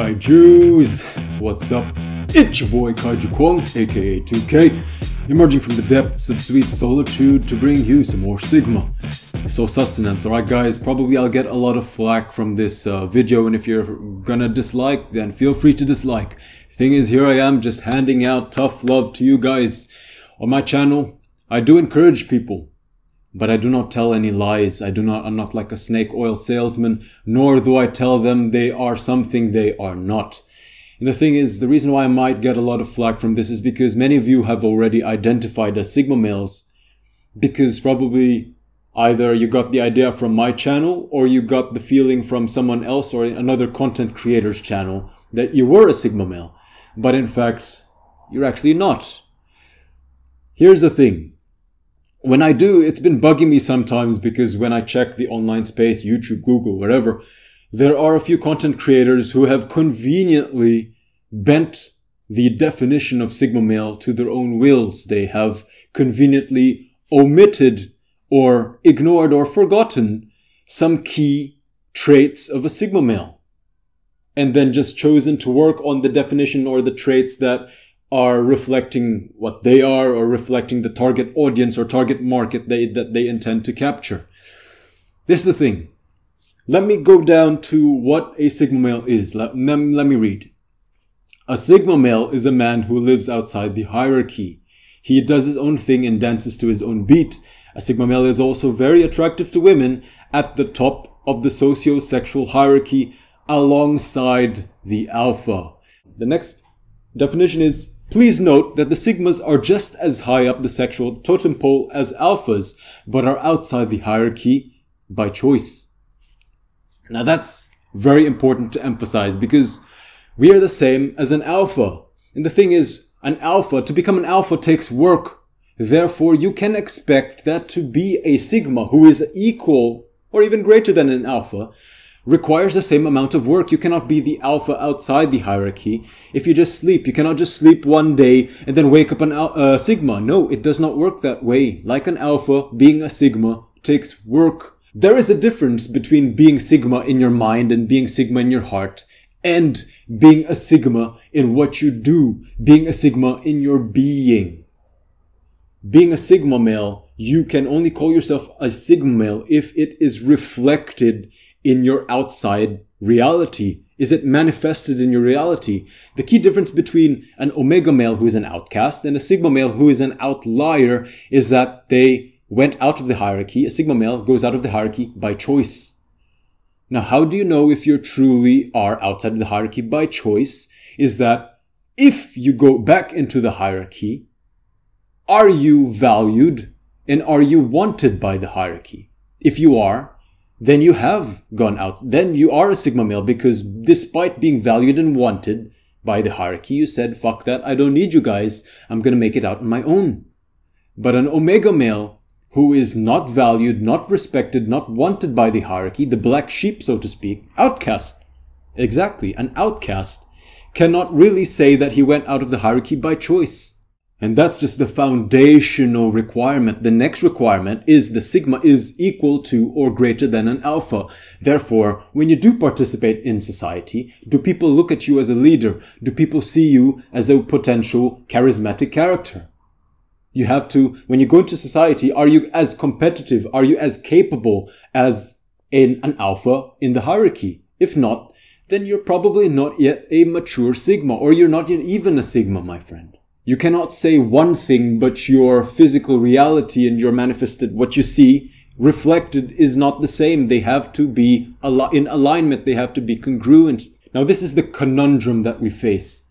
Kaijus! What's up? It's your boy Kaiju Kwong, aka 2K, emerging from the depths of sweet solitude to bring you some more Sigma. So sustenance, alright guys, probably I'll get a lot of flack from this video, and if you're gonna dislike, then feel free to dislike. Thing is, here I am just handing out tough love to you guys. On my channel, I do encourage people, but I do not tell any lies. I'm not like a snake oil salesman, nor do I tell them they are something they are not. And the thing is, the reason why I might get a lot of flack from this is because many of you have already identified as Sigma males, because probably either you got the idea from my channel or you got the feeling from someone else or another content creator's channel that you were a Sigma male. But in fact, you're actually not. Here's the thing. When I do, it's been bugging me sometimes because when I check the online space, YouTube, Google, wherever, there are a few content creators who have conveniently bent the definition of Sigma male to their own wills. They have conveniently omitted or ignored or forgotten some key traits of a Sigma male, and then just chosen to work on the definition or the traits that are reflecting what they are or reflecting the target audience or target market that they intend to capture. This is the thing. Let me go down to what a Sigma male is. Let me read. A Sigma male is a man who lives outside the hierarchy. He does his own thing and dances to his own beat. A Sigma male is also very attractive to women at the top of the socio-sexual hierarchy alongside the alpha. The next definition is, please note that the Sigmas are just as high up the sexual totem pole as alphas, but are outside the hierarchy by choice. Now that's very important to emphasize because we are the same as an alpha. And the thing is, to become an alpha takes work. Therefore, you can expect that to be a Sigma who is equal or even greater than an alpha requires the same amount of work. You cannot be the alpha outside the hierarchy if you just sleep. You cannot just sleep one day and then wake up an Sigma. No, it does not work that way. Like an alpha, being a Sigma takes work. There is a difference between being Sigma in your mind and being Sigma in your heart, and being a Sigma in what you do, being a Sigma in your being. Being a Sigma male, you can only call yourself a Sigma male if it is reflected in your outside reality. Is it manifested in your reality? The key difference between an Omega male who is an outcast and a Sigma male who is an outlier is that they went out of the hierarchy. A Sigma male goes out of the hierarchy by choice. Now, how do you know if you truly are outside of the hierarchy by choice? Is that if you go back into the hierarchy, are you valued and are you wanted by the hierarchy? If you are, then you have gone out. Then you are a Sigma male because despite being valued and wanted by the hierarchy, you said, fuck that, I don't need you guys. I'm going to make it out on my own. But an Omega male who is not valued, not respected, not wanted by the hierarchy, the black sheep, so to speak, outcast. Exactly. An outcast cannot really say that he went out of the hierarchy by choice. And that's just the foundational requirement. The next requirement is the Sigma is equal to or greater than an alpha. Therefore, when you do participate in society, do people look at you as a leader? Do people see you as a potential charismatic character? You have to, when you go into society, are you as competitive? Are you as capable as an alpha in the hierarchy? If not, then you're probably not yet a mature Sigma, or you're not yet even a Sigma, my friend. You cannot say one thing, but your physical reality and your manifested, what you see reflected is not the same. They have to be in alignment. They have to be congruent. Now, this is the conundrum that we face.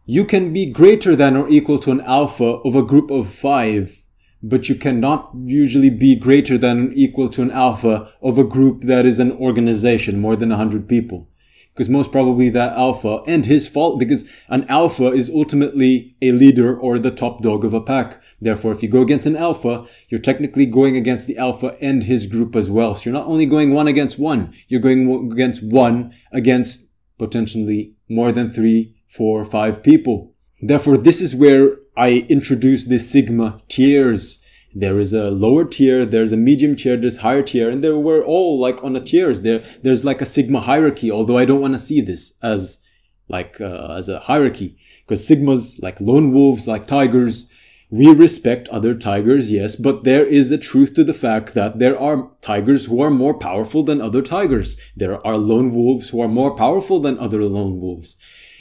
You can be greater than or equal to an alpha of a group of 5, but you cannot usually be greater than or equal to an alpha of a group that is an organization, more than 100 people. Because most probably that alpha, and his fault, because an alpha is ultimately a leader or the top dog of a pack. Therefore, if you go against an alpha, you're technically going against the alpha and his group as well. So you're not only going 1 against 1, you're going against 1 against potentially more than 3, 4, 5 people. Therefore, this is where I introduce the Sigma tiers. There is a lower tier, there's a medium tier, there's higher tier, and we're all like on the tiers. There's like a Sigma hierarchy, although I don't want to see this as as a hierarchy. Because sigmas, like lone wolves, like tigers, we respect other tigers, yes, but there is a truth to the fact that there are tigers who are more powerful than other tigers. There are lone wolves who are more powerful than other lone wolves.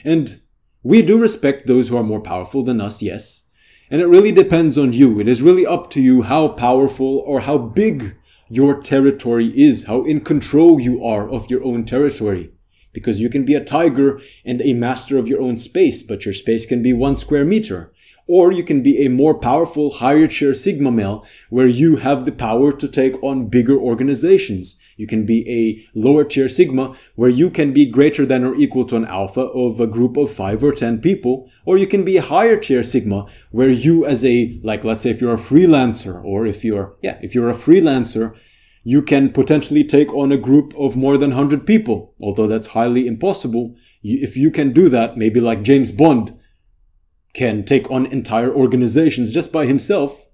And we do respect those who are more powerful than us, yes. And it really depends on you. It is really up to you how powerful or how big your territory is, how in control you are of your own territory. Because you can be a tiger and a master of your own space, but your space can be 1 square meter. Or you can be a more powerful, higher tier sigma male where you have the power to take on bigger organizations. You can be a lower tier sigma where you can be greater than or equal to an alpha of a group of 5 or 10 people. Or you can be a higher tier sigma where you as a, let's say if you're a freelancer, or if you're a freelancer, you can potentially take on a group of more than 100 people. Although that's highly impossible. If you can do that, maybe like James Bond can take on entire organizations just by himself,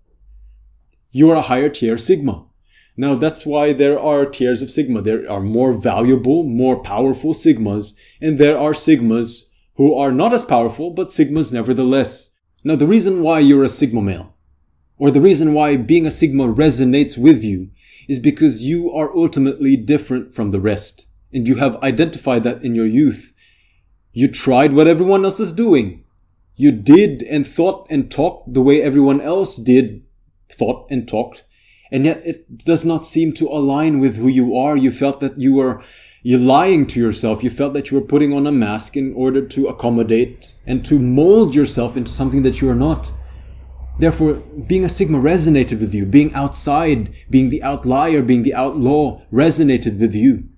you are a higher tier sigma. Now that's why there are tiers of sigma. There are more valuable, more powerful sigmas, and there are sigmas who are not as powerful, but sigmas nevertheless. Now the reason why you're a sigma male, or the reason why being a sigma resonates with you, is because you are ultimately different from the rest. And you have identified that in your youth. You tried what everyone else is doing. You did and thought and talked the way everyone else did, thought and talked. And yet it does not seem to align with who you are. You felt that you're lying to yourself. You felt that you were putting on a mask in order to accommodate and to mold yourself into something that you are not. Therefore, being a sigma resonated with you. Being outside, being the outlier, being the outlaw resonated with you.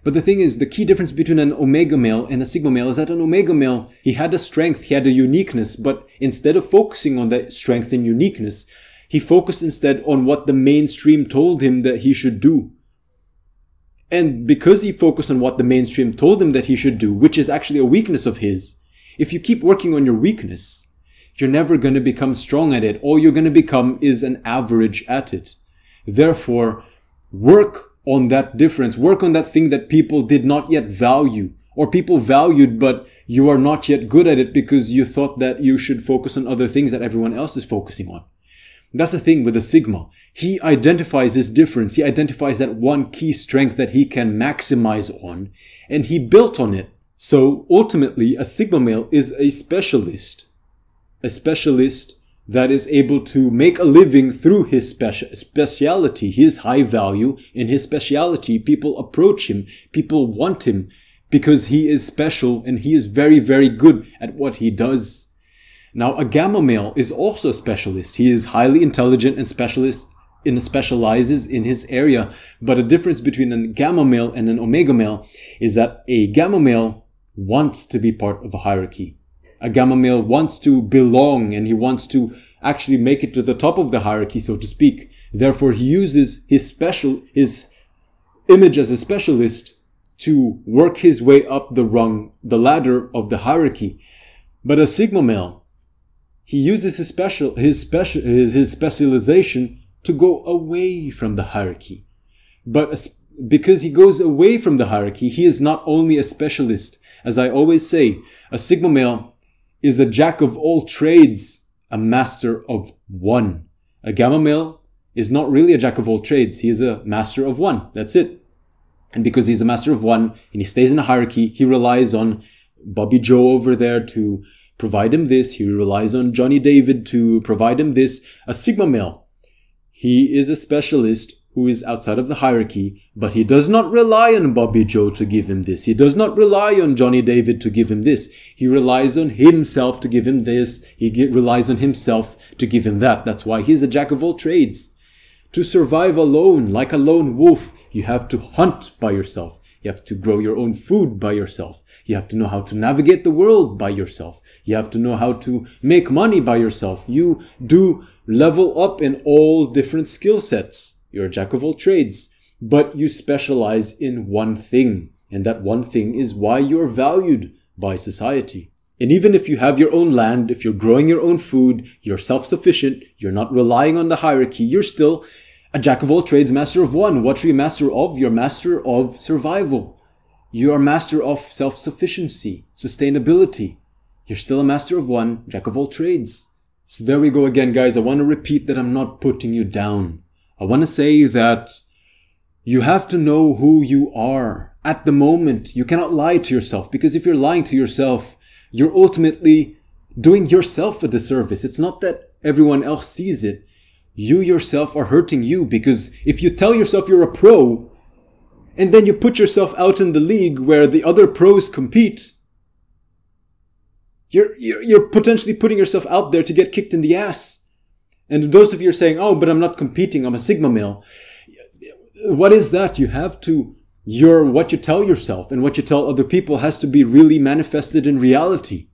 But the thing is, the key difference between an omega male and a sigma male is that an omega male, he had a strength, he had a uniqueness, but instead of focusing on that strength and uniqueness, he focused instead on what the mainstream told him that he should do. And because he focused on what the mainstream told him that he should do, which is actually a weakness of his, if you keep working on your weakness, you're never going to become strong at it. All you're going to become is an average at it. Therefore, work on that difference. Work on that thing that people did not yet value, or people valued, but you are not yet good at it because you thought that you should focus on other things that everyone else is focusing on. That's the thing with a sigma. He identifies this difference. He identifies that one key strength that he can maximize on, and he built on it. So ultimately, a sigma male is a specialist that is able to make a living through his speciality, his high value in his speciality. People approach him, people want him because he is special and he is very, very good at what he does. Now, a gamma male is also a specialist. He is highly intelligent and specializes in his area. But a difference between a gamma male and an omega male is that a gamma male wants to be part of a hierarchy. A gamma male wants to belong and he wants to actually make it to the top of the hierarchy, so to speak. Therefore, he uses his image as a specialist to work his way up the ladder of the hierarchy. But a sigma male, he uses his specialization to go away from the hierarchy. But because he goes away from the hierarchy, he is not only a specialist. As I always say, a sigma male is a jack of all trades, a master of one. A gamma male is not really a jack of all trades. He is a master of one. That's it. And because he's a master of one and he stays in a hierarchy, he relies on Bobby Joe over there to provide him this. He relies on Johnny David to provide him this. A sigma male, he is a specialist who is outside of the hierarchy, but he does not rely on Bobby Joe to give him this. He does not rely on Johnny David to give him this. He relies on himself to give him this. He relies on himself to give him that. That's why he's a jack of all trades. To survive alone, like a lone wolf, you have to hunt by yourself. You have to grow your own food by yourself. You have to know how to navigate the world by yourself. You have to know how to make money by yourself. You do level up in all different skill sets. You're a jack of all trades, but you specialize in one thing. And that one thing is why you're valued by society. And even if you have your own land, if you're growing your own food, you're self-sufficient, you're not relying on the hierarchy, you're still a jack of all trades, master of one. What are you master of? You're master of survival. You are master of self-sufficiency. sustainability. You're still a master of one, jack of all trades. So there we go again, guys. I want to repeat that I'm not putting you down. I want to say that you have to know who you are at the moment. You cannot lie to yourself, because if you're lying to yourself, you're ultimately doing yourself a disservice. It's not that everyone else sees it. You yourself are hurting you, because if you tell yourself you're a pro and then you put yourself out in the league where the other pros compete, you're potentially putting yourself out there to get kicked in the ass. And those of you are saying, oh, but I'm not competing, I'm a Sigma male. What is that? You have to, what you tell yourself and what you tell other people has to be really manifested in reality.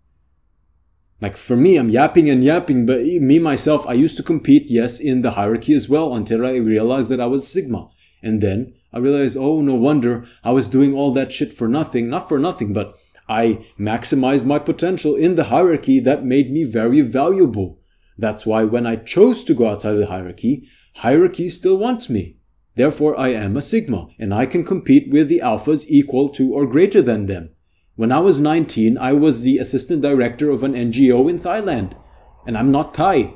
Like for me, I'm yapping and yapping, but me, myself, I used to compete, yes, in the hierarchy as well, until I realized that I was Sigma. And then I realized, oh, no wonder I was doing all that shit for nothing. Not for nothing, but I maximized my potential in the hierarchy. That made me very valuable. That's why when I chose to go outside of the hierarchy still wants me. Therefore, I am a Sigma, and I can compete with the alphas equal to or greater than them. When I was 19, I was the assistant director of an NGO in Thailand, and I'm not Thai.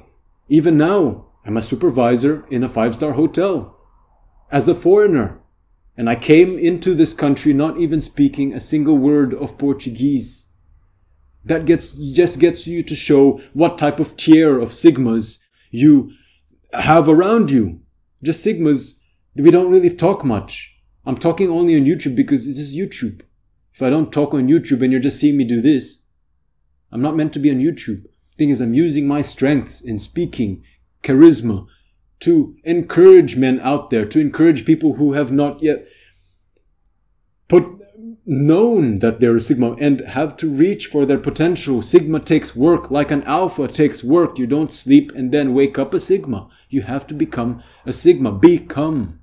Even now, I'm a supervisor in a 5-star hotel as a foreigner. And I came into this country not even speaking a single word of Portuguese. That just gets you to show what type of tier of Sigmas you have around you. Just Sigmas, we don't really talk much. I'm talking only on YouTube because this is YouTube. If I don't talk on YouTube and you're just seeing me do this, I'm not meant to be on YouTube. Thing is, I'm using my strengths in speaking, charisma, to encourage men out there, to encourage people who have not yet known that they're a Sigma and have to reach for their potential. Sigma takes work like an alpha takes work. You don't sleep and then wake up a Sigma. You have to become a Sigma. Become.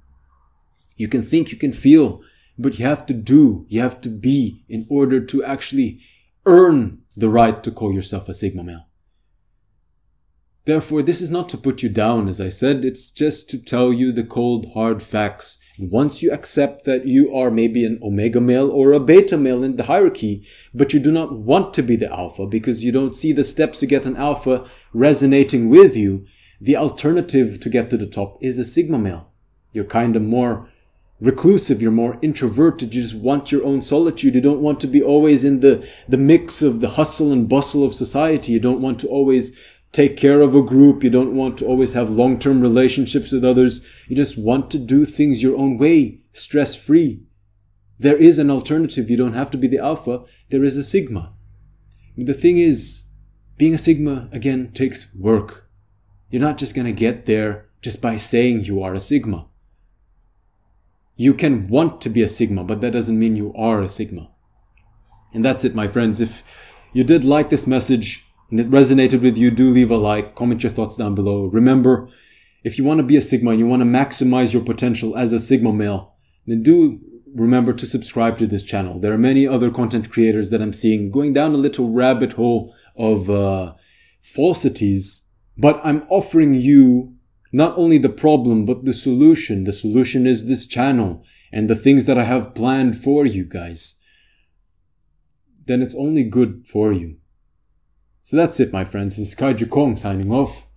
You can think, you can feel, but you have to do, you have to be in order to actually earn the right to call yourself a Sigma male. Therefore, this is not to put you down, as I said, it's just to tell you the cold, hard facts. And once you accept that you are maybe an Omega male or a Beta male in the hierarchy, but you do not want to be the Alpha because you don't see the steps to get an Alpha resonating with you, the alternative to get to the top is a Sigma male. You're kind of more reclusive, you're more introverted, you just want your own solitude, you don't want to be always in the mix of the hustle and bustle of society, you don't want to always take care of a group, you don't want to always have long-term relationships with others, you just want to do things your own way, stress-free. There is an alternative, you don't have to be the Alpha, there is a Sigma. But the thing is, being a Sigma, again, takes work. You're not just going to get there just by saying you are a Sigma. You can want to be a Sigma, but that doesn't mean you are a Sigma. And that's it, my friends. If you did like this message and it resonated with you, do leave a like, comment your thoughts down below. Remember, if you want to be a Sigma and you want to maximize your potential as a Sigma male, then do remember to subscribe to this channel. There are many other content creators that I'm seeing going down a little rabbit hole of falsities, but I'm offering you not only the problem, but the solution. The solution is this channel and the things that I have planned for you guys. Then it's only good for you. So that's it, my friends. This is Kaiju Kong signing off.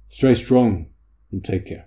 Stay strong and take care.